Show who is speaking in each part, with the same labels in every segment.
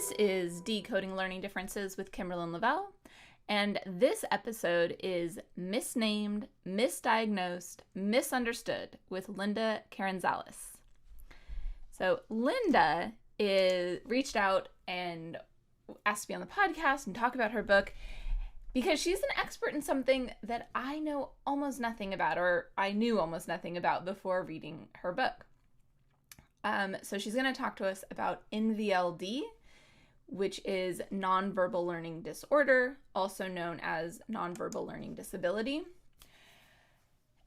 Speaker 1: This is Decoding Learning Differences with Kimberlyn Lavelle, and this episode is Misnamed, Misdiagnosed, Misunderstood with Linda Karanzalis. So Linda reached out and asked to be on the podcast and talk about her book because she's an expert in something that I know almost nothing about, or I knew almost nothing about before reading her book. So she's going to talk to us about NVLD, which is Nonverbal Learning Disorder, also known as Nonverbal Learning Disability.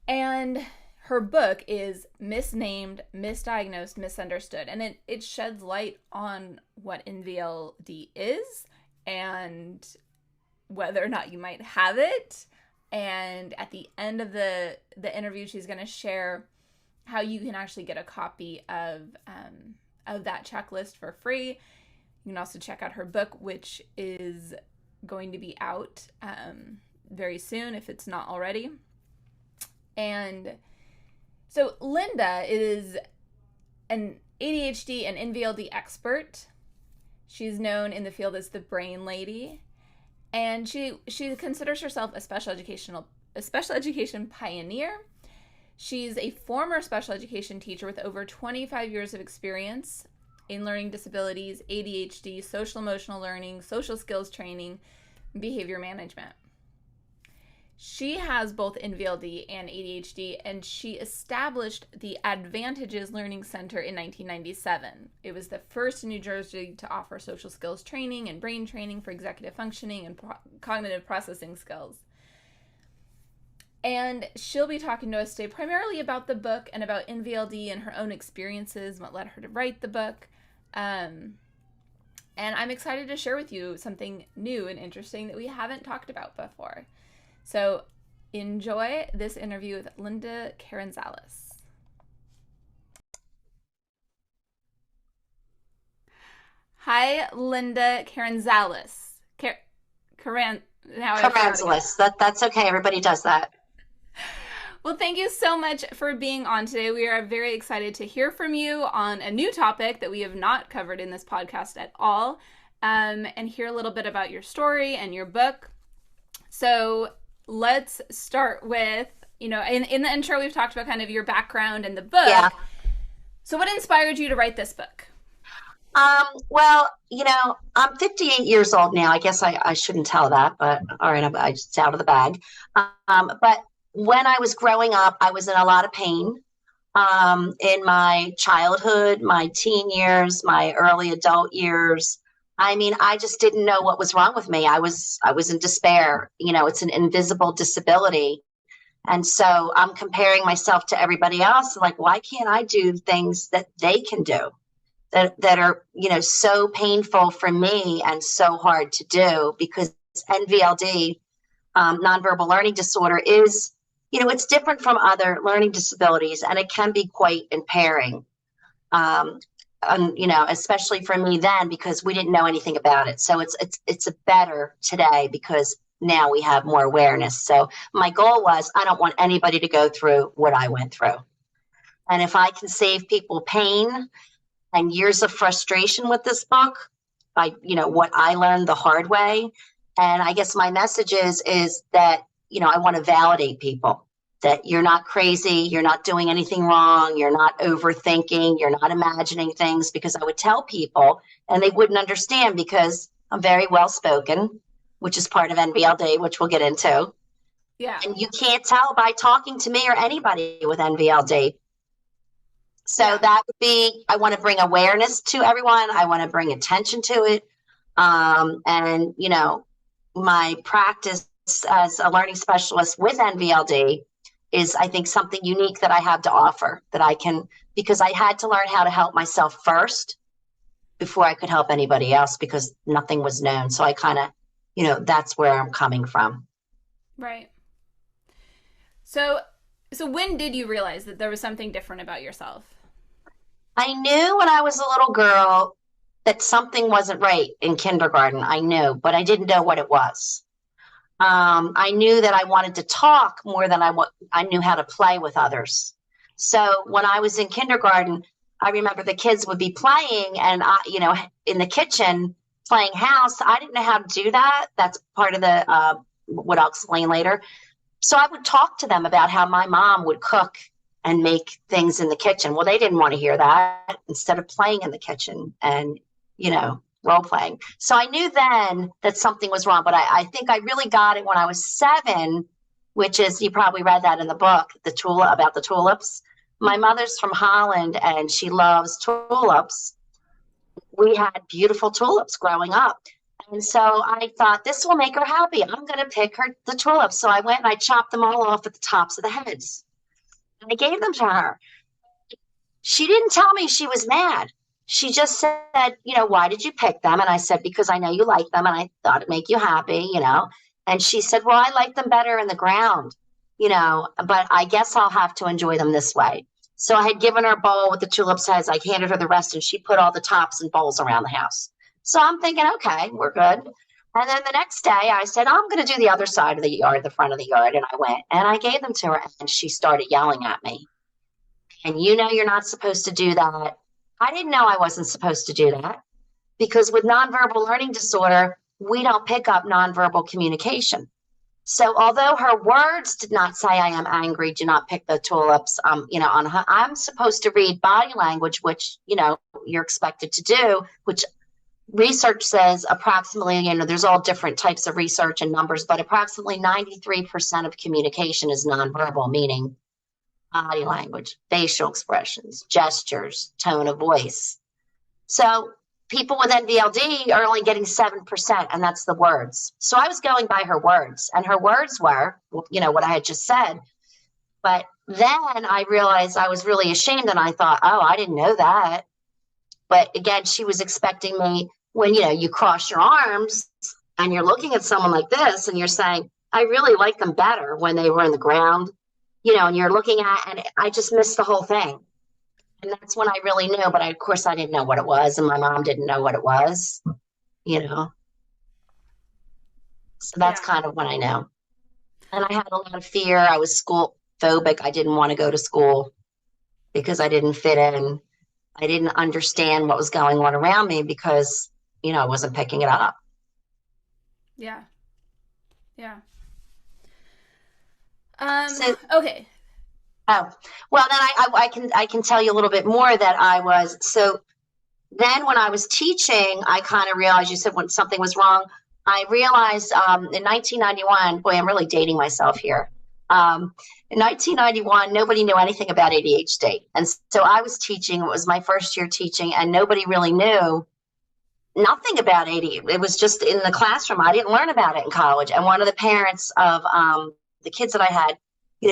Speaker 1: And her book is Misnamed, Misdiagnosed, Misunderstood. And it sheds light on what NVLD is and whether or not you might have it. And at the end of the interview, she's going to share how you can actually get a copy of that checklist for free. You can also check out her book, which is going to be out very soon if it's not already. And so Linda is an ADHD and NVLD expert. She's known in the field as the Brain Lady, and she considers herself a special education pioneer. She's a former special education teacher with over 25 years of experience in learning disabilities, ADHD, social emotional learning, social skills training, and behavior management. She has both NVLD and ADHD, and she established the Advantages Learning Center in 1997. It was the first in New Jersey to offer social skills training and brain training for executive functioning and cognitive processing skills. And she'll be talking to us today primarily about the book and about NVLD and her own experiences, what led her to write the book. And I'm excited to share with you something new and interesting that we haven't talked about before. So enjoy this interview with Linda Karanzalis. Hi, Linda Karanzalis.
Speaker 2: Karanzalis. That's okay. Everybody does that.
Speaker 1: Well, thank you so much for being on today. We are very excited to hear from you on a new topic that we have not covered in this podcast at all, and hear a little bit about your story and your book. So let's start with, in the intro, we've talked about kind of your background and the book.
Speaker 2: Yeah.
Speaker 1: So what inspired you to write this book?
Speaker 2: Well, I'm 58 years old now. I guess I shouldn't tell that, but all right, it's out of the bag. But when I was growing up, I was in a lot of pain in my childhood, my teen years, my early adult years. I mean, I just didn't know what was wrong with me. I was in despair. It's an invisible disability. And so I'm comparing myself to everybody else. Like, why can't I do things that they can do that are, so painful for me and so hard to do? Because NVLD, nonverbal learning disorder, is it's different from other learning disabilities, and it can be quite impairing, especially for me then, because we didn't know anything about it. So it's better today because now we have more awareness. So my goal was, I don't want anybody to go through what I went through. And if I can save people pain and years of frustration with this book by, what I learned the hard way. And I guess my message is that, I want to validate people that you're not crazy, you're not doing anything wrong, you're not overthinking, you're not imagining things, because I would tell people and they wouldn't understand because I'm very well spoken, which is part of NVLD, which we'll get into.
Speaker 1: Yeah. And
Speaker 2: you can't tell by talking to me or anybody with NVLD. So that would be, I want to bring awareness to everyone. I want to bring attention to it. And, my practice as a learning specialist with NVLD is, I think, something unique that I have to offer, that I can, because I had to learn how to help myself first before I could help anybody else, because nothing was known. So I kind of, that's where I'm coming from.
Speaker 1: Right. So when did you realize that there was something different about yourself?
Speaker 2: I knew when I was a little girl that something wasn't right in kindergarten. I knew, but I didn't know what it was. I knew that I wanted to talk more than I knew how to play with others. So when I was in kindergarten, I remember the kids would be playing and in the kitchen, playing house. I didn't know how to do that. That's part of the what I'll explain later. So I would talk to them about how my mom would cook and make things in the kitchen. Well, they didn't want to hear that. Instead of playing in the kitchen and, role playing. So I knew then that something was wrong, but I think I really got it when I was 7, which is, you probably read that in the book, about the tulips. My mother's from Holland and she loves tulips. We had beautiful tulips growing up. And so I thought, this will make her happy. I'm going to pick her the tulips. So I went and I chopped them all off at the tops of the heads. And I gave them to her. She didn't tell me she was mad. She just said, why did you pick them? And I said, because I know you like them and I thought it'd make you happy, And she said, well, I like them better in the ground, but I guess I'll have to enjoy them this way. So I had given her a bowl with the tulips heads. I handed her the rest and she put all the tops and bowls around the house. So I'm thinking, okay, we're good. And then the next day I said, I'm going to do the other side of the yard, the front of the yard. And I went and I gave them to her and she started yelling at me. And you're not supposed to do that. I didn't know I wasn't supposed to do that because with nonverbal learning disorder, we don't pick up nonverbal communication. So although her words did not say, I am angry, do not pick the tulips, on her, I'm supposed to read body language, which, you're expected to do, which research says approximately, there's all different types of research and numbers, but approximately 93% of communication is nonverbal, meaning body language, facial expressions, gestures, tone of voice. So people with NVLD are only getting 7%, and that's the words. So I was going by her words, and her words were, what I had just said. But then I realized I was really ashamed, and I thought, oh, I didn't know that. But again, she was expecting me when, you cross your arms and you're looking at someone like this and you're saying, I really like them better when they were in the ground, and you're looking at, and I just missed the whole thing. And that's when I really knew, but of course I didn't know what it was. And my mom didn't know what it was, So that's kind of when I know. And I had a lot of fear. I was school phobic. I didn't want to go to school because I didn't fit in. I didn't understand what was going on around me because, I wasn't picking it up.
Speaker 1: Yeah. Yeah. Okay.
Speaker 2: Oh, well, then I can tell you a little bit more that I was. So then when I was teaching, I kind of realized, you said when something was wrong, I realized in 1991, boy, I'm really dating myself here. In 1991, nobody knew anything about ADHD. And so I was teaching, it was my first year teaching, and nobody really knew nothing about ADHD. It was just in the classroom. I didn't learn about it in college. And one of the parents of the kids that I had,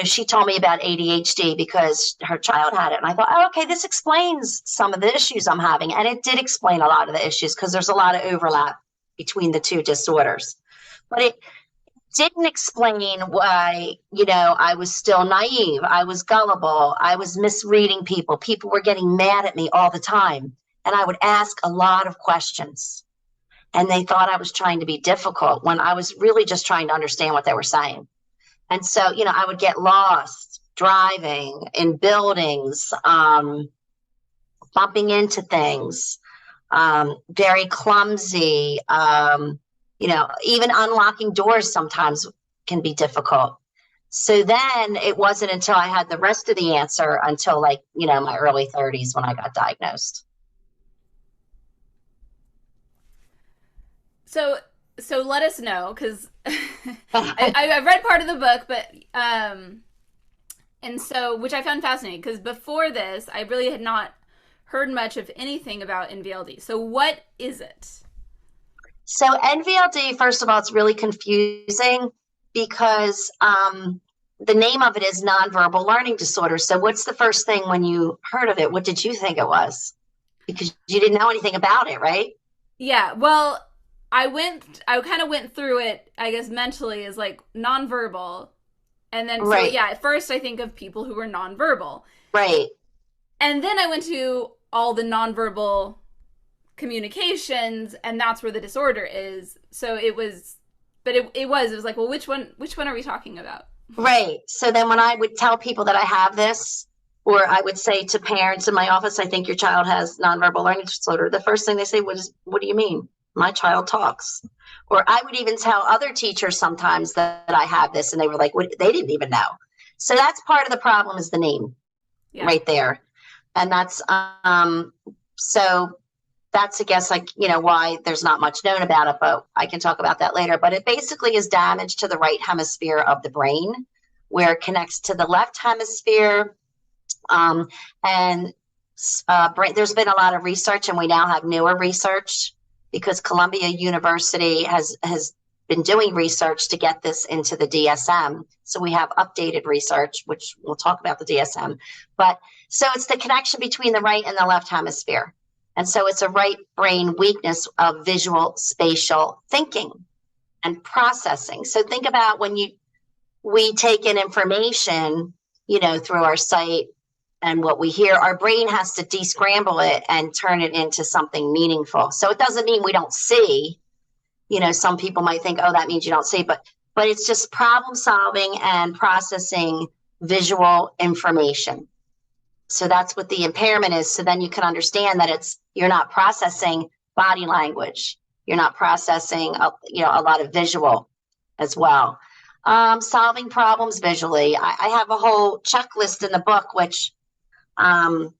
Speaker 2: she told me about ADHD because her child had it. And I thought, oh, okay, this explains some of the issues I'm having. And it did explain a lot of the issues because there's a lot of overlap between the two disorders. But it didn't explain why, I was still naive. I was gullible. I was misreading people. People were getting mad at me all the time. And I would ask a lot of questions. And they thought I was trying to be difficult when I was really just trying to understand what they were saying. And so, I would get lost driving in buildings, bumping into things, very clumsy, even unlocking doors sometimes can be difficult. So then it wasn't until I had the rest of the answer until my early 30s when I got diagnosed.
Speaker 1: So let us know, because I read part of the book, but and so, which I found fascinating, because before this, I really had not heard much of anything about NVLD. So what is it?
Speaker 2: So NVLD, first of all, it's really confusing because the name of it is nonverbal learning disorder. So what's the first thing when you heard of it? What did you think it was? Because you didn't know anything about it, right?
Speaker 1: Yeah, well, I kind of went through it, I guess, mentally as like nonverbal. And then, right. So yeah, at first I think of people who were nonverbal.
Speaker 2: Right.
Speaker 1: And then I went to all the nonverbal communications, and that's where the disorder is. So it was, but it was like, well, which one are we talking about?
Speaker 2: Right. So then when I would tell people that I have this, or I would say to parents in my office, I think your child has nonverbal learning disorder, the first thing they say was, what do you mean? my child talks. Or I would even tell other teachers sometimes that I have this, and they were like, what? They didn't even know. So that's part of the problem, is the name right there. And that's, so that's, I guess, like, why there's not much known about it, but I can talk about that later. But it basically is damage to the right hemisphere of the brain, where it connects to the left hemisphere. And there's been a lot of research, and we now have newer research because Columbia University has been doing research to get this into the DSM. So we have updated research, which we'll talk about the DSM. But so it's the connection between the right and the left hemisphere. And so it's a right brain weakness of visual spatial thinking and processing. So think about when we take in information, through our sight and what we hear, our brain has to descramble it and turn it into something meaningful. So it doesn't mean we don't see. Some people might think, oh, that means you don't see, but it's just problem solving and processing visual information. So that's what the impairment is. So then you can understand that you're not processing body language. You're not processing, a lot of visual as well. Solving problems visually. I have a whole checklist in the book, which, I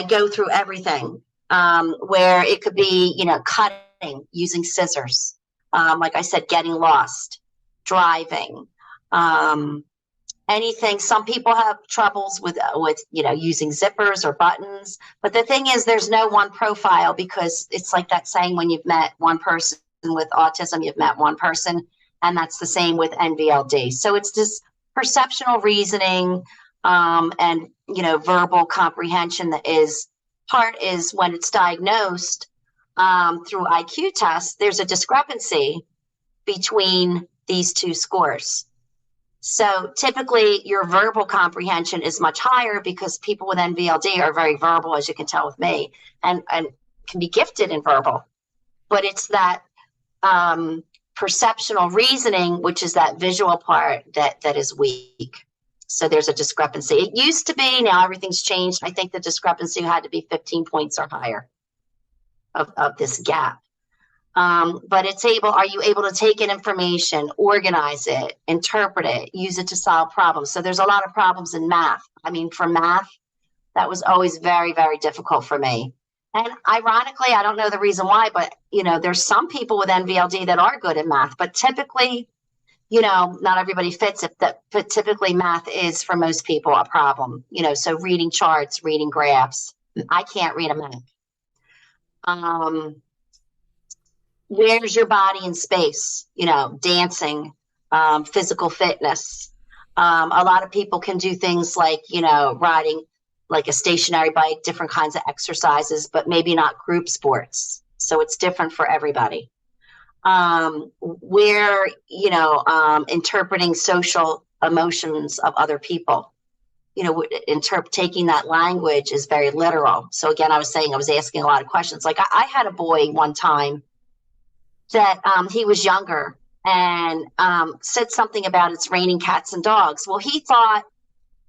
Speaker 2: go through everything, where it could be, cutting using scissors. Like I said, getting lost, driving, anything. Some people have troubles with using zippers or buttons. But the thing is, there's no one profile, because it's like that saying, when you've met one person with autism, you've met one person. And that's the same with NVLD. So it's this perceptual reasoning, and, verbal comprehension that is when it's diagnosed through IQ tests, there's a discrepancy between these two scores. So typically your verbal comprehension is much higher, because people with NVLD are very verbal, as you can tell with me, and can be gifted in verbal. But it's that perceptual reasoning, which is that visual part that is weak. So there's a discrepancy. It used to be, now everything's changed. I think the discrepancy had to be 15 points or higher of this gap. But are you able to take in information, organize it, interpret it, use it to solve problems? So there's a lot of problems in math. I mean, for math, that was always very, very difficult for me. And ironically, I don't know the reason why, but, there's some people with NVLD that are good at math, but typically, not everybody fits it, but typically math is, for most people, a problem. So reading charts, reading graphs. I can't read a map. Where's your body in space? Dancing, physical fitness. A lot of people can do things like, riding like a stationary bike, different kinds of exercises, but maybe not group sports. So it's different for everybody. Interpreting social emotions of other people. Taking that language is very literal. So again, I was asking a lot of questions. Like I had a boy one time that he was younger and said something about it's raining cats and dogs. Well, he thought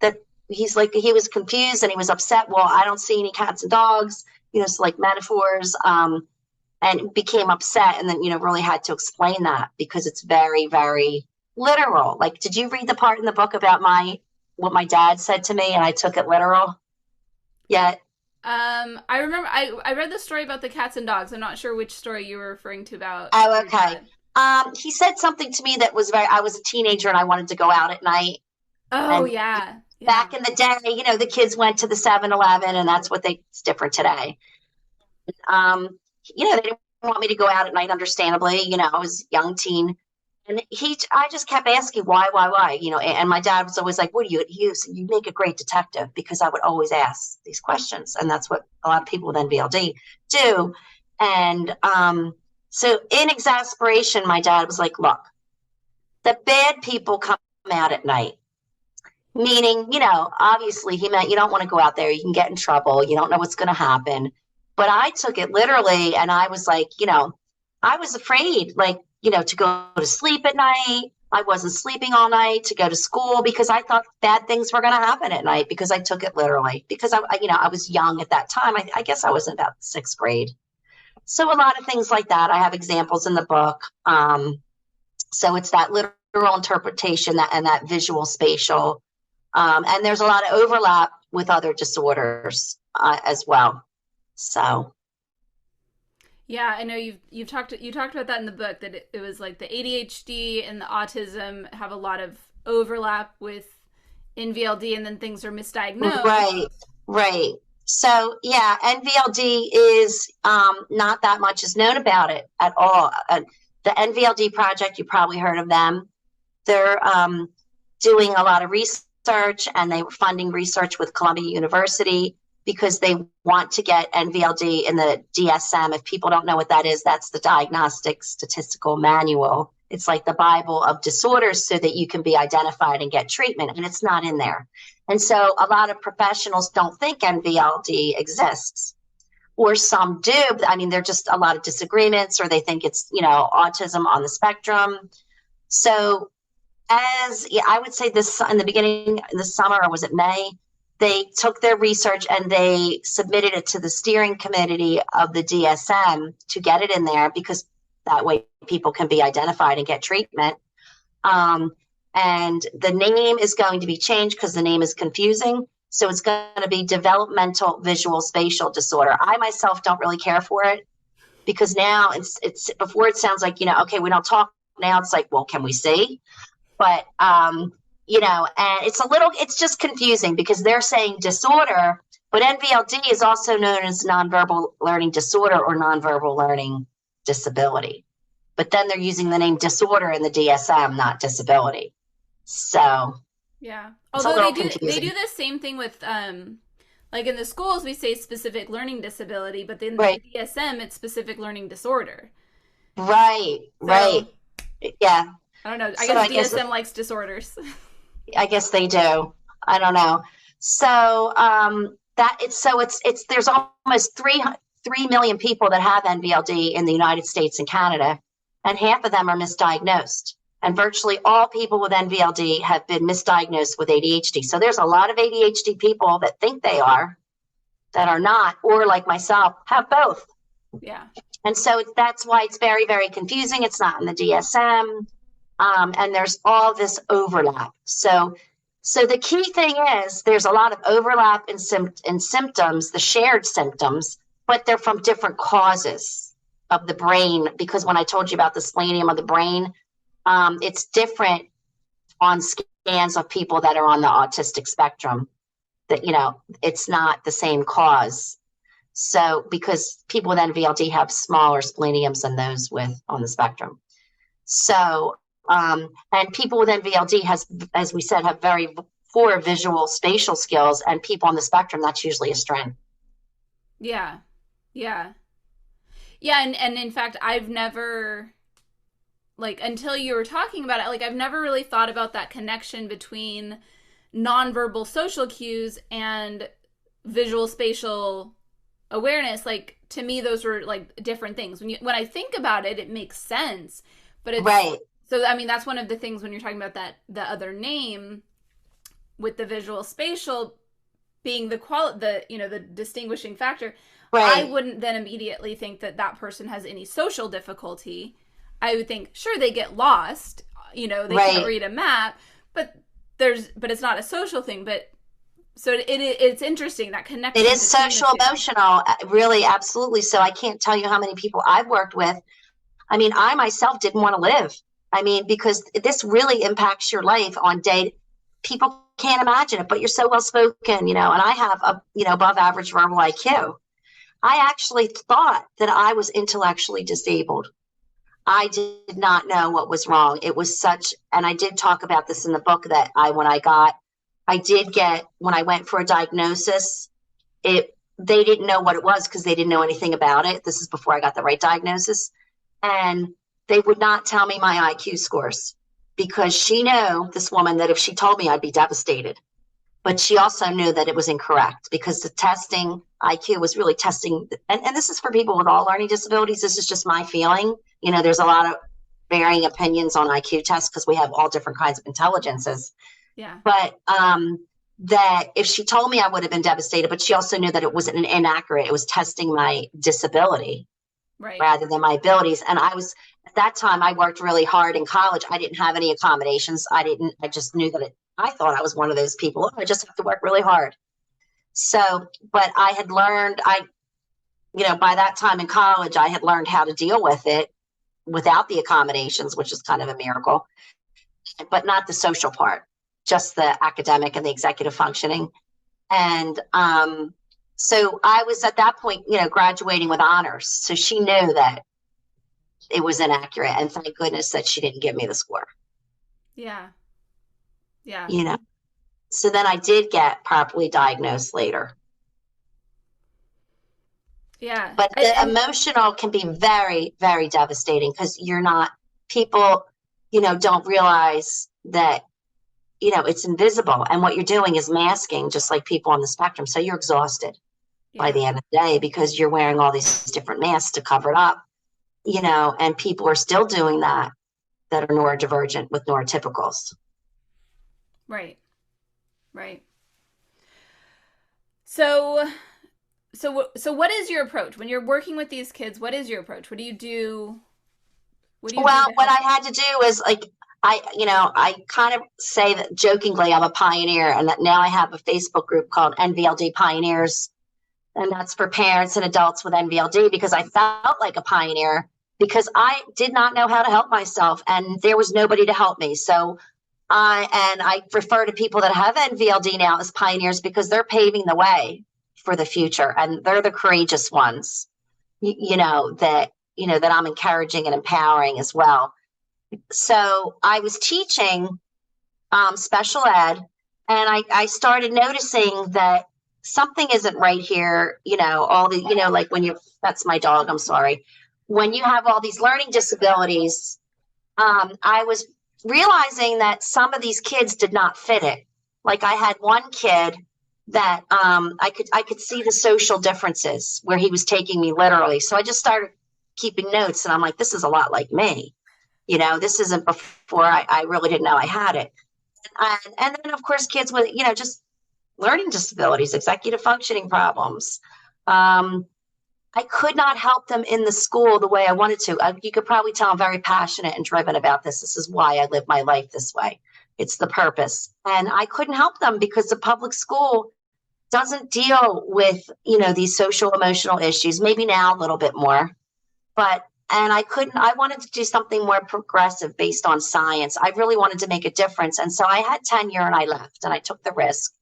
Speaker 2: that he was confused and he was upset. Well, I don't see any cats and dogs, it's like metaphors, and became upset. And then, really had to explain that, because it's very, very literal. Like, did you read the part in the book about what my dad said to me and I took it literal yet?
Speaker 1: I remember I read the story about the cats and dogs. I'm not sure which story you were referring to about.
Speaker 2: Oh, okay. He said something to me that was I was a teenager and I wanted to go out at night.
Speaker 1: Oh, yeah.
Speaker 2: Back in the day, the kids went to the 7-Eleven, and that's it's different today. They didn't want me to go out at night, understandably. I was a young teen. And I just kept asking why, and my dad was always like, what do you make a great detective, because I would always ask these questions. And that's what a lot of people with NVLD do. And so in exasperation, my dad was like, look, the bad people come out at night. Meaning, obviously he meant you don't want to go out there. You can get in trouble. You don't know what's going to happen. But I took it literally. And I was like, I was afraid, to go to sleep at night. I wasn't sleeping all night to go to school, because I thought bad things were going to happen at night, because I took it literally, because I was young at that time. I guess I was in about 6th grade. So a lot of things like that. I have examples in the book. So it's that literal interpretation and that visual spatial. And there's a lot of overlap with other disorders as well. So.
Speaker 1: Yeah, I know you talked about that in the book, that it was like the ADHD and the autism have a lot of overlap with NVLD, and then things are misdiagnosed.
Speaker 2: Right. So yeah, NVLD is not that much is known about it at all. The NVLD project, you probably heard of them. They're doing a lot of research, and they were funding research with Columbia University because they want to get NVLD in the DSM. If people don't know what that is, that's the Diagnostic Statistical Manual. It's like the Bible of disorders so that you can be identified and get treatment, and it's not in there. And so a lot of professionals don't think NVLD exists, or some do. I mean, there are just a lot of disagreements, or they think it's, autism on the spectrum. So I would say this in the beginning, in the summer, or was it May, they took their research and they submitted it to the steering committee of the DSM to get it in there, because that way people can be identified and get treatment. And the name is going to be changed because the name is confusing. So it's going to be developmental visual spatial disorder. I myself don't really care for it, because now it's before it sounds like, okay, we don't talk. Now it's like, well, can we see? But, and it's just confusing because they're saying disorder, but NVLD is also known as nonverbal learning disorder or nonverbal learning disability. But then they're using the name disorder in the DSM, not disability. So
Speaker 1: yeah, although they do the same thing with like in the schools we say specific learning disability, but then the DSM it's specific learning disorder.
Speaker 2: Right. Yeah.
Speaker 1: I don't know. I guess DSM likes disorders.
Speaker 2: I guess they do. I don't know. So there's almost 3 million people that have NVLD in the United States and Canada, and half of them are misdiagnosed. And virtually all people with NVLD have been misdiagnosed with ADHD. So there's a lot of ADHD people that think they are, that are not, or like myself, have both.
Speaker 1: Yeah. And
Speaker 2: so that's why it's very, very confusing. It's not in the DSM. And there's all this overlap. So the key thing is there's a lot of overlap in symptoms, the shared symptoms, but they're from different causes of the brain. Because when I told you about the splenium of the brain, it's different on scans of people that are on the autistic spectrum, that, it's not the same cause. So because people with NVLD have smaller spleniums than those on the spectrum. So, and people with NVLD as we said, have very poor visual spatial skills, and people on the spectrum, that's usually a strength.
Speaker 1: Yeah. And in fact, I've never, until you were talking about it, I've never really thought about that connection between nonverbal social cues and visual spatial awareness. To me, those were different things. When I think about it, it makes sense, but it's
Speaker 2: right.
Speaker 1: So, I mean, that's one of the things when you're talking about the other name with the visual spatial being the distinguishing factor. Right. I wouldn't then immediately think that person has any social difficulty. I would think, sure, they get lost, they can't read a map, but it's not a social thing. But so it's interesting, that connection.
Speaker 2: It is social emotional, really, absolutely. So I can't tell you how many people I've worked with. I mean, I myself didn't want to live. I mean, because this really impacts your life on day. People can't imagine it, but you're so well spoken, and I have a above average verbal IQ. I actually thought that I was intellectually disabled. I did not know what was wrong. It was and I did talk about this in the book, that when I went for a diagnosis, they didn't know what it was because they didn't know anything about it. This is before I got the right diagnosis. And they would not tell me my IQ scores, because she knew, this woman, that if she told me, I'd be devastated. But she also knew that it was incorrect, because the testing IQ was really testing. And this is for people with all learning disabilities. This is just my feeling. There's a lot of varying opinions on IQ tests because we have all different kinds of intelligences.
Speaker 1: Yeah.
Speaker 2: But that if she told me, I would have been devastated. But she also knew that it wasn't inaccurate. It was testing my disability.
Speaker 1: Right.
Speaker 2: rather than my abilities. And at that time, I worked really hard in college. I didn't have any accommodations. I just knew that I thought I was one of those people. I just have to work really hard. So, but I had learned, by that time in college, I had learned how to deal with it without the accommodations, which is kind of a miracle, but not the social part, just the academic and the executive functioning. And so I was at that point, graduating with honors. So she knew that it was inaccurate. And thank goodness that she didn't give me the score.
Speaker 1: Yeah. Yeah.
Speaker 2: So then I did get properly diagnosed later.
Speaker 1: Yeah.
Speaker 2: But the emotional can be very, very devastating because people, don't realize that, it's invisible. And what you're doing is masking, just like people on the spectrum. So you're exhausted by the end of the day because you're wearing all these different masks to cover it up, and people are still doing that are neurodivergent with neurotypicals.
Speaker 1: Right. Right. So what is your approach when you're working with these kids? What is your approach? What do you do?
Speaker 2: What I had to do is I kind of say that jokingly I'm a pioneer, and that now I have a Facebook group called NVLD Pioneers, and that's for parents and adults with NVLD, because I felt like a pioneer because I did not know how to help myself and there was nobody to help me. So I refer to people that have NVLD now as pioneers because they're paving the way for the future, and they're the courageous ones, that I'm encouraging and empowering as well. So I was teaching special ed, and I started noticing that something isn't right here. Like that's my dog, I'm sorry. When you have all these learning disabilities, I was realizing that some of these kids did not fit it. Like I had one kid that I could see the social differences where he was taking me literally. So I just started keeping notes, and I'm like, this is a lot like me. This isn't before I really didn't know I had it. And then, of course, kids with, just learning disabilities, executive functioning problems. I could not help them in the school the way I wanted to. You could probably tell I'm very passionate and driven about this. This is why I live my life this way. It's the purpose. And I couldn't help them because the public school doesn't deal with, these social emotional issues, maybe now a little bit more. And I wanted to do something more progressive based on science. I really wanted to make a difference. And so I had tenure and I left and I took the risk.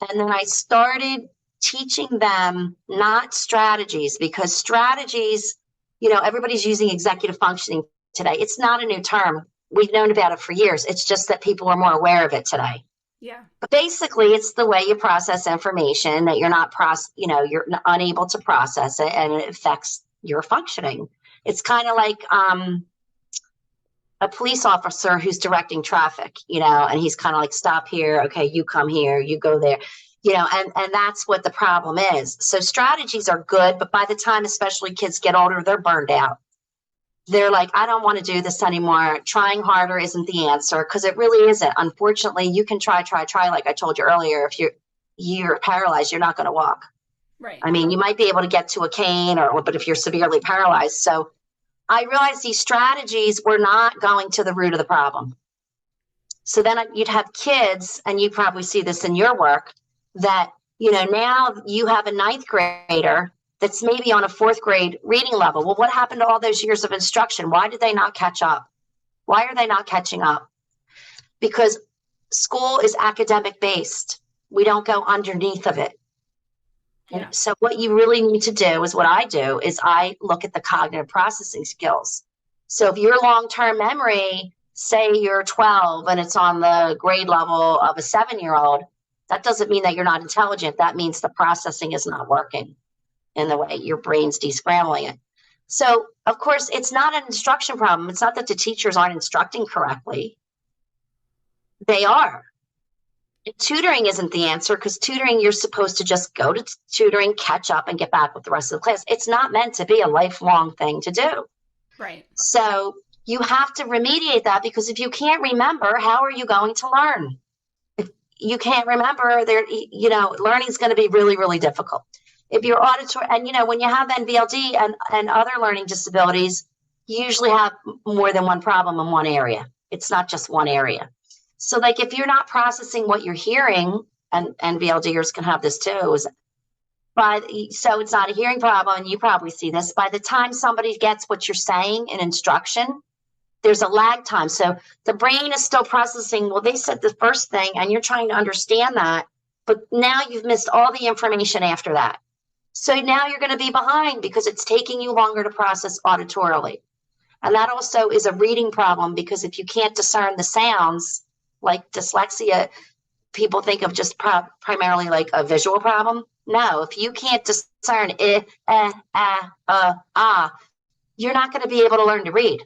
Speaker 2: And then I started teaching them not strategies, because strategies, everybody's using executive functioning today. It's not a new term. We've known about it for years. It's just that people are more aware of it today.
Speaker 1: Yeah. But
Speaker 2: basically, it's the way you process information that you're you're unable to process it, and it affects your functioning. It's kind of like a police officer who's directing traffic, and he's kind of like, stop here. Okay, you come here, you go there, and that's what the problem is. So strategies are good, but by the time, especially kids get older, they're burned out. They're like, I don't want to do this anymore. Trying harder isn't the answer, because it really isn't. Unfortunately, you can try. Like I told you earlier, if you're paralyzed, you're not going to walk.
Speaker 1: Right.
Speaker 2: I mean, you might be able to get to a cane, but if you're severely paralyzed. So I realized these strategies were not going to the root of the problem. So then you'd have kids, and you probably see this in your work, that, now you have a 9th grader that's maybe on a 4th grade reading level. Well, what happened to all those years of instruction? Why did they not catch up? Why are they not catching up? Because school is academic based. We don't go underneath of it. Yeah. And so what you really need to do is what I do is I look at the cognitive processing skills. So if your long-term memory, say you're 12 and it's on the grade level of a 7-year-old, that doesn't mean that you're not intelligent. That means the processing is not working in the way your brain's descrambling it. So, of course, it's not an instruction problem. It's not that the teachers aren't instructing correctly. They are. Tutoring isn't the answer, because tutoring, you're supposed to just go to tutoring, catch up, and get back with the rest of the class. It's not meant to be a lifelong thing to do.
Speaker 1: Right.
Speaker 2: So you have to remediate that, because if you can't remember, how are you going to learn? If you can't remember, learning is going to be really, really difficult. If you're auditory, and when you have NVLD and other learning disabilities, you usually have more than one problem in one area. It's not just one area. So like if you're not processing what you're hearing, and NVLDers can have this too, so it's not a hearing problem, and you probably see this. By the time somebody gets what you're saying in instruction, there's a lag time. So the brain is still processing, well, they said the first thing, and you're trying to understand that, but now you've missed all the information after that. So now you're going to be behind because it's taking you longer to process auditorily. And that also is a reading problem, because if you can't discern the sounds, like dyslexia, people think of just primarily like a visual problem. No, if you can't discern you're not going to be able to learn to read.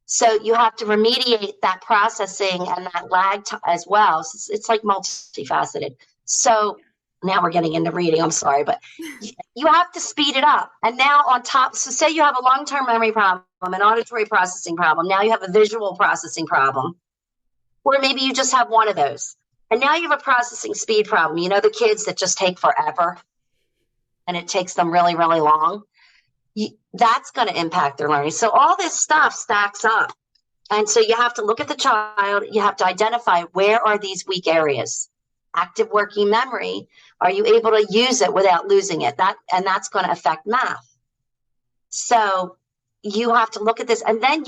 Speaker 2: So you have to remediate that processing and that lag as well. So it's like multifaceted. So now we're getting into reading. I'm sorry, but you have to speed it up. And now on top, so say you have a long-term memory problem, an auditory processing problem. Now you have a visual processing problem, or maybe you just have one of those. And now you have a processing speed problem. You know, the kids that just take forever and it takes them really, really long. That's going to impact their learning. So all this stuff stacks up. And so you have to look at the child. You have to identify, where are these weak areas? Active working memory. Are you able to use it without losing it? That's going to affect math. So you have to look at this. And then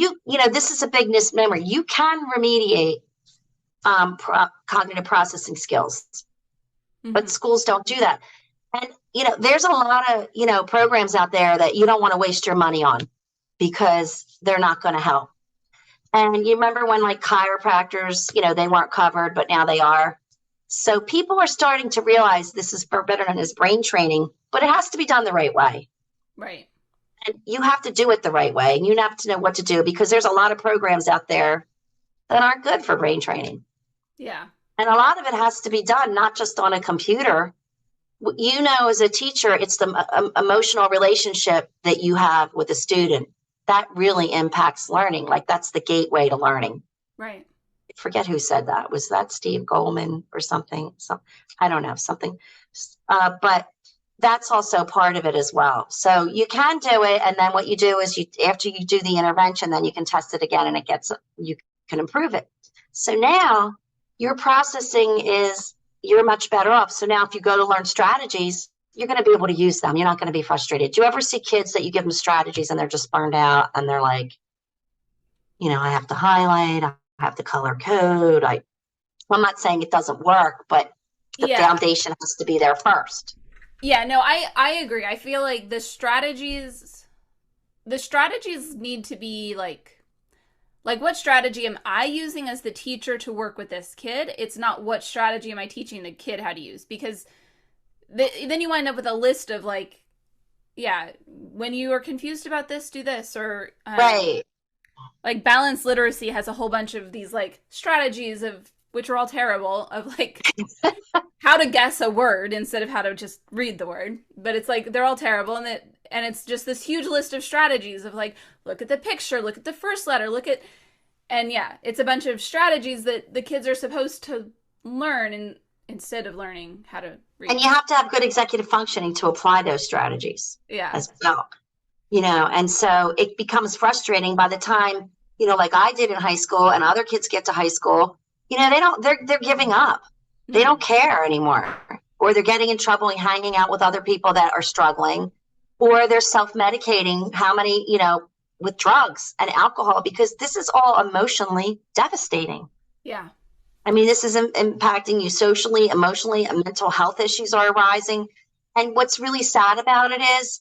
Speaker 2: this is a big mismemory. You can remediate cognitive processing skills, but schools don't do that. And, there's a lot of, programs out there that you don't want to waste your money on because they're not going to help. And you remember when like chiropractors, they weren't covered, but now they are. So people are starting to realize this is better than his brain training, but it has to be done the right way.
Speaker 1: Right.
Speaker 2: And you have to do it the right way. And you have to know what to do, because there's a lot of programs out there that aren't good for brain training.
Speaker 1: Yeah.
Speaker 2: And a lot of it has to be done, not just on a computer. As a teacher, it's the emotional relationship that you have with a student that really impacts learning. Like that's the gateway to learning.
Speaker 1: Right.
Speaker 2: I forget who said that. Was that Steve Goldman or something? I don't know, something. But that's also part of it as well. So you can do it. And then what you do is after you do the intervention, then you can test it again and you can improve it. So now your processing you're much better off. So now if you go to learn strategies, you're going to be able to use them. You're not going to be frustrated. Do you ever see kids that you give them strategies and they're just burned out and they're like, I have to highlight, I have to color code. I'm not saying it doesn't work, but the foundation has to be there first.
Speaker 1: Yeah, no, I agree. I feel like the strategies need to be like what strategy am I using as the teacher to work with this kid? It's not what strategy am I teaching the kid how to use, because then you wind up with a list of like, when you are confused about this, do this, or
Speaker 2: right.
Speaker 1: Like balanced literacy has a whole bunch of these like strategies which are all terrible, of like how to guess a word instead of how to just read the word. But it's like they're all terrible, and it's just this huge list of strategies of like, look at the picture, look at the first letter, it's a bunch of strategies that the kids are supposed to learn instead of learning how to read.
Speaker 2: And you have to have good executive functioning to apply those strategies as well. And so it becomes frustrating by the time, like I did in high school and other kids get to high school, they're giving up. They don't care anymore, or they're getting in trouble and hanging out with other people that are struggling, or they're self-medicating with drugs and alcohol, because this is all emotionally devastating.
Speaker 1: Yeah.
Speaker 2: I mean, this is impacting you socially, emotionally, and mental health issues are arising. And what's really sad about it is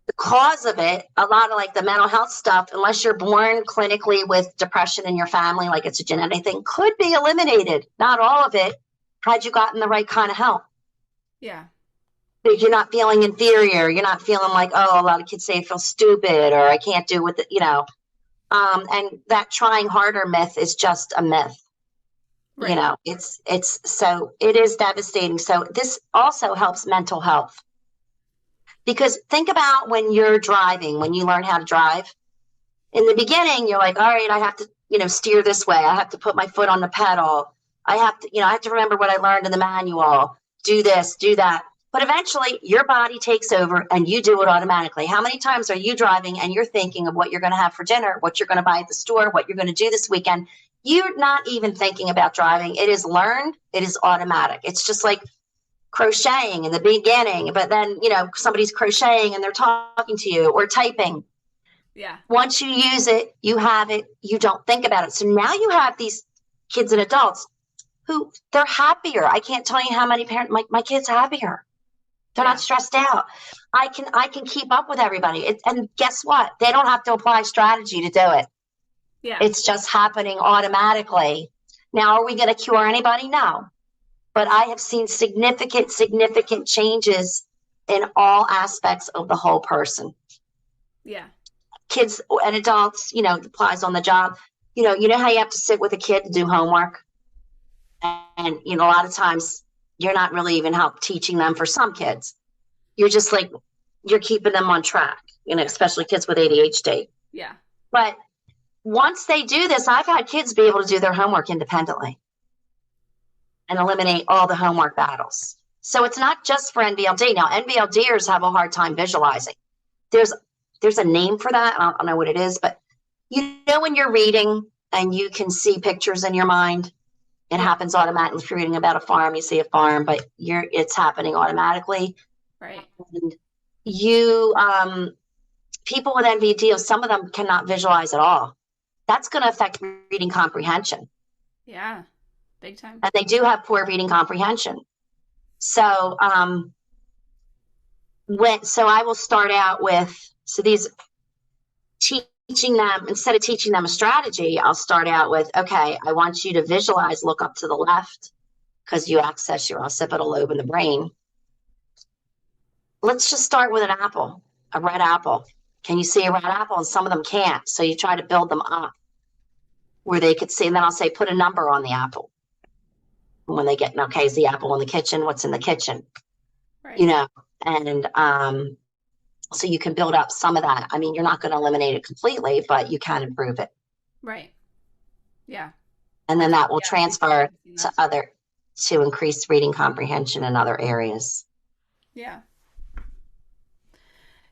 Speaker 2: the cause of it, a lot of like the mental health stuff, unless you're born clinically with depression in your family, like it's a genetic thing, could be eliminated. Not all of it, had you gotten the right kind of help.
Speaker 1: Yeah.
Speaker 2: You're not feeling inferior. You're not feeling like, a lot of kids say I feel stupid or I can't do what and that trying harder myth is just a myth. Right. It's so it is devastating. So this also helps mental health, because think about when you're driving, when you learn how to drive. In the beginning, you're like, all right, I have to, steer this way. I have to put my foot on the pedal. I have to remember what I learned in the manual. Do this, do that. But eventually your body takes over and you do it automatically. How many times are you driving and you're thinking of what you're going to have for dinner, what you're going to buy at the store, what you're going to do this weekend? You're not even thinking about driving. It is learned. It is automatic. It's just like crocheting in the beginning, but then, somebody's crocheting and they're talking to you, or typing.
Speaker 1: Yeah.
Speaker 2: Once you use it, you have it, you don't think about it. So now you have these kids and adults who they're happier. I can't tell you how many parents, my kid's happier. They're not stressed out. I can keep up with everybody. And guess what? They don't have to apply strategy to do it.
Speaker 1: Yeah.
Speaker 2: It's just happening automatically. Now, are we going to cure anybody? No. But I have seen significant changes in all aspects of the whole person.
Speaker 1: Yeah.
Speaker 2: Kids and adults, applies on the job. You know how you have to sit with a kid to do homework? And, a lot of times you're not really even teaching them for some kids. You're just like, you're keeping them on track, especially kids with ADHD.
Speaker 1: Yeah.
Speaker 2: But once they do this, I've had kids be able to do their homework independently and eliminate all the homework battles. So it's not just for NVLD. Now, NVLDers have a hard time visualizing. There's a name for that. I don't know what it is, but when you're reading and you can see pictures in your mind, it happens automatically. If you're reading about a farm, you see a farm, but it's happening automatically.
Speaker 1: Right.
Speaker 2: And people with NVD, some of them cannot visualize at all. That's going to affect reading comprehension.
Speaker 1: Yeah, big time.
Speaker 2: And they do have poor reading comprehension. So, so I will start out with, these teaching them, instead of teaching them a strategy, I'll start out with, okay, I want you to visualize, look up to the left, because you access your occipital lobe in the brain. Let's just start with an apple, a red apple. Can you see a red apple? And some of them can't. So you try to build them up where they could see. And then I'll say, put a number on the apple. When they get, okay, is the apple in the kitchen? What's in the kitchen? Right. And so you can build up some of that. I mean, you're not going to eliminate it completely, but you can improve it.
Speaker 1: Right. Yeah.
Speaker 2: And then that will transfer to increase reading comprehension in other areas.
Speaker 1: Yeah.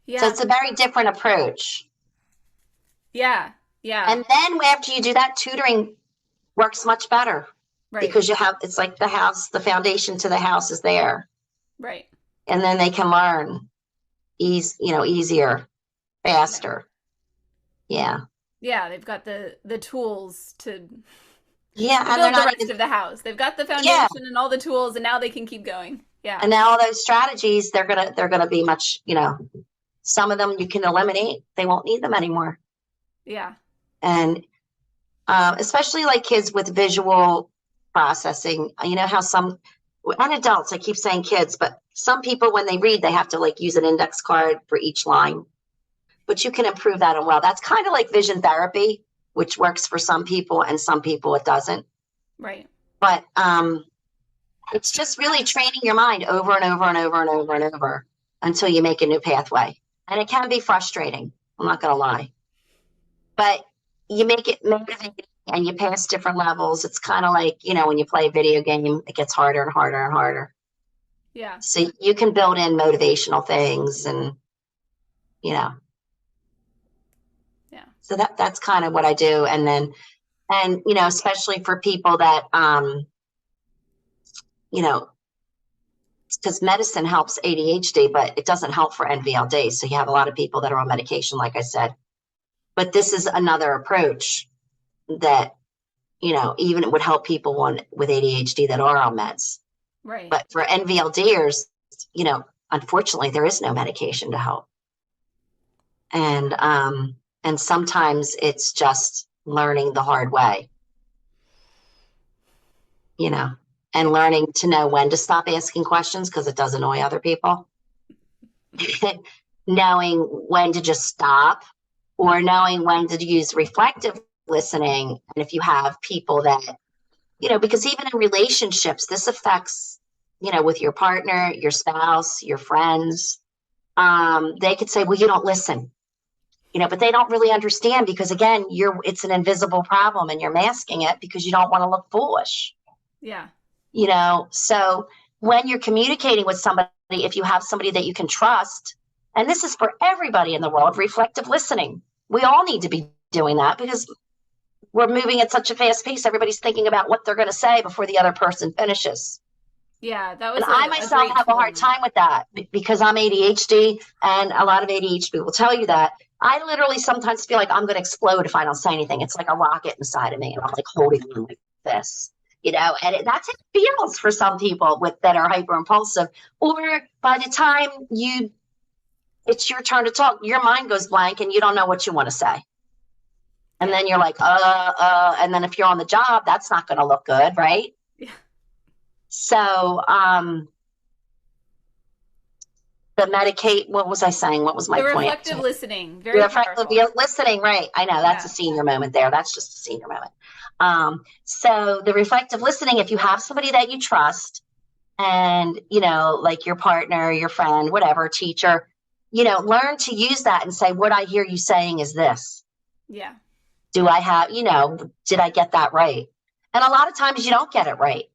Speaker 1: Yeah.
Speaker 2: So it's a very different approach.
Speaker 1: Yeah. Yeah.
Speaker 2: And then after you do that, tutoring works much better. Right. Because it's like the house, the foundation to the house is there.
Speaker 1: Right.
Speaker 2: And then they can learn easier, faster. Yeah.
Speaker 1: Yeah. They've got the tools to build
Speaker 2: and
Speaker 1: the rest of the house. They've got the foundation and all the tools, and now they can keep going. Yeah. And
Speaker 2: now all those strategies, they're gonna be much, some of them you can eliminate. They won't need them anymore.
Speaker 1: Yeah.
Speaker 2: And especially like kids with visual processing, how some, and adults, I keep saying kids, but some people, when they read, they have to use an index card for each line. But you can improve that as well. That's kind of like vision therapy, which works for some people, and some people it doesn't.
Speaker 1: Right.
Speaker 2: But it's just really training your mind over and over and over and over and over until you make a new pathway. And it can be frustrating. I'm not going to lie. But you make it motivating and you pass different levels. It's kind of like, when you play a video game, it gets harder and harder and harder.
Speaker 1: Yeah.
Speaker 2: So you can build in motivational things and, Yeah. So that's kind of what I do. And then, especially for people that, because medicine helps ADHD, but it doesn't help for NVLD. So you have a lot of people that are on medication, like I said. But this is another approach that, even it would help people with ADHD that are on meds.
Speaker 1: Right.
Speaker 2: But for NVLDers, unfortunately, there is no medication to help. And sometimes it's just learning the hard way, and learning to know when to stop asking questions because it does annoy other people. Knowing when to just stop, or knowing when to use reflective listening. And if you have people that, because even in relationships, this affects, with your partner, your spouse, your friends, they could say, well, you don't listen, but they don't really understand because, again, it's an invisible problem and you're masking it because you don't want to look foolish.
Speaker 1: Yeah.
Speaker 2: So when you're communicating with somebody, if you have somebody that you can trust, and this is for everybody in the world, reflective listening. We all need to be doing that because we're moving at such a fast pace. Everybody's thinking about what they're going to say before the other person finishes.
Speaker 1: Yeah, that was
Speaker 2: And I myself have a hard time with that because I'm ADHD, and a lot of ADHD people will tell you that. I literally sometimes feel like I'm going to explode if I don't say anything. It's like a rocket inside of me, and I'm like holding on like this, and that's how it feels for some people that are hyper impulsive. Or by the time it's your turn to talk, your mind goes blank and you don't know what you want to say. And then you're like, and then if you're on the job, that's not going to look good, right?
Speaker 1: Yeah.
Speaker 2: So, what was I saying? What was my point?
Speaker 1: Reflective listening. Very powerful.
Speaker 2: Listening, right. I know, that's a senior moment there. That's just a senior moment. So the reflective listening, if you have somebody that you trust and, like your partner, your friend, whatever, teacher, learn to use that and say, what I hear you saying is this.
Speaker 1: Yeah.
Speaker 2: Do I have, did I get that right? And a lot of times you don't get it right.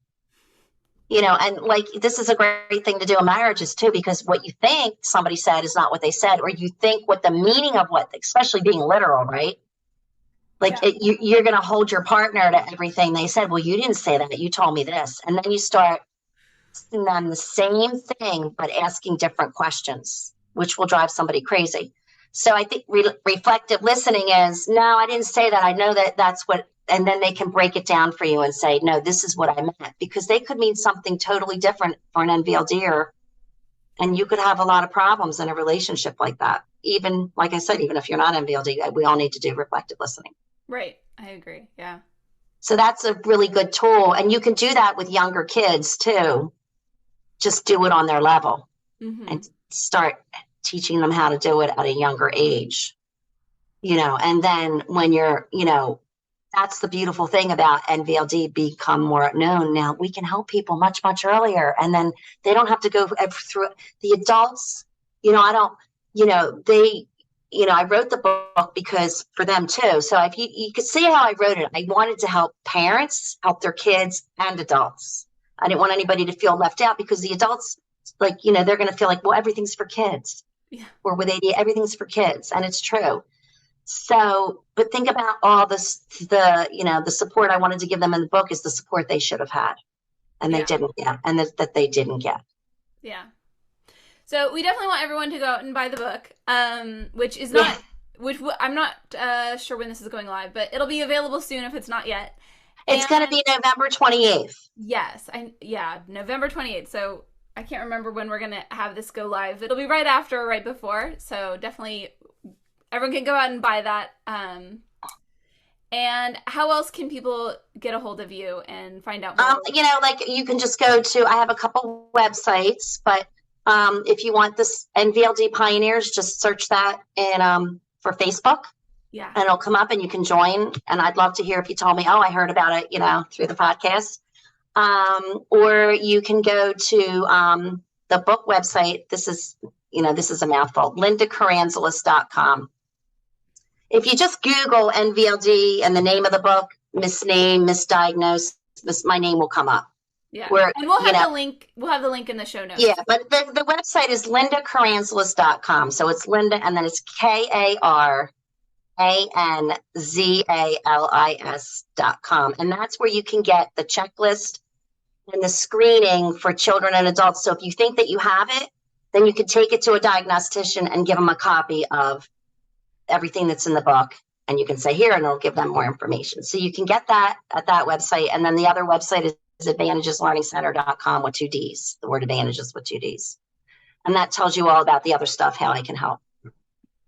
Speaker 2: And like, this is a great thing to do in marriages too, because what you think somebody said is not what they said, or you think what the meaning of especially being literal, right? Like you're going to hold your partner to everything they said. Well, you didn't say that. You told me this. And then you start asking them the same thing, but asking different questions, which will drive somebody crazy. So I think reflective listening is, no, I didn't say that. I know that's what, and then they can break it down for you and say, no, this is what I meant, because they could mean something totally different for an NVLD, and you could have a lot of problems in a relationship like that. Even, like I said, even if you're not NVLD, we all need to do reflective listening.
Speaker 1: Right. I agree. Yeah.
Speaker 2: So that's a really good tool. And you can do that with younger kids too. Just do it on their level and start teaching them how to do it at a younger age, and then when you're, that's the beautiful thing about NVLD become more known. Now we can help people much, much earlier. And then they don't have to go through the adults, I wrote the book because for them too. So if you could see how I wrote it, I wanted to help parents, help their kids and adults. I didn't want anybody to feel left out because the adults, they're going to feel like, well, everything's for kids. Yeah. Or with AD, everything's for kids. And it's true. So, but think about all this, the support I wanted to give them in the book is the support they should have had. And they didn't get, and that they didn't get.
Speaker 1: Yeah. So we definitely want everyone to go out and buy the book, which is not, which I'm not sure when this is going live, but it'll be available soon if it's not yet.
Speaker 2: It's going to be November 28th.
Speaker 1: Yes. November 28th. So I can't remember when we're going to have this go live. It'll be right after or right before. So definitely everyone can go out and buy that. And how else can people get a hold of you and find out more?
Speaker 2: You can just go to, I have a couple websites, but if you want this NVLD Pioneers, just search that for Facebook. Yeah. And it'll come up and you can join. And I'd love to hear if you told me, oh, I heard about it, through the podcast. Or you can go to the book website. This is a mouthful, LindaKaranzalis.com. If you just Google NVLD and the name of the book, Misnamed, Misdiagnosed, my name will come up.
Speaker 1: Yeah. And we'll have the link. We'll have the link in the show notes.
Speaker 2: Yeah, but the website is LindaKaranzalis.com. So it's Linda, and then it's KaranZalis.com. And that's where you can get the checklist and the screening for children and adults. So if you think that you have it, then you can take it to a diagnostician and give them a copy of everything that's in the book. And you can say here, and it'll give them more information. So you can get that at that website. And then the other website is AdvantagesLearningCenter.com with 2 Ds, the word advantages with 2 Ds. And that tells you all about the other stuff, how I can help.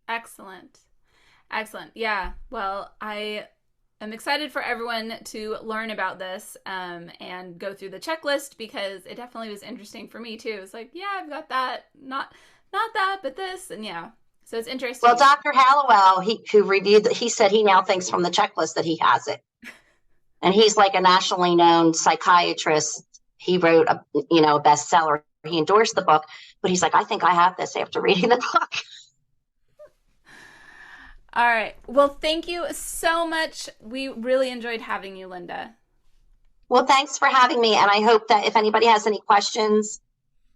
Speaker 1: Excellent. Yeah. Well, I am excited for everyone to learn about this and go through the checklist, because it definitely was interesting for me too. It's like, yeah, I've got that, not that, but this, and yeah. So it's interesting.
Speaker 2: Well, Dr. Hallowell, who reviewed he said he now thinks from the checklist that he has it. And he's like a nationally known psychiatrist. He wrote a bestseller. He endorsed the book, but he's like, I think I have this after reading the book.
Speaker 1: All right. Well, thank you so much. We really enjoyed having you, Linda.
Speaker 2: Well, thanks for having me. And I hope that if anybody has any questions,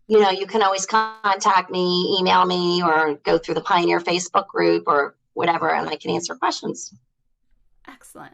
Speaker 2: you can always contact me, email me, or go through the Pioneer Facebook group or whatever, and I can answer questions.
Speaker 1: Excellent.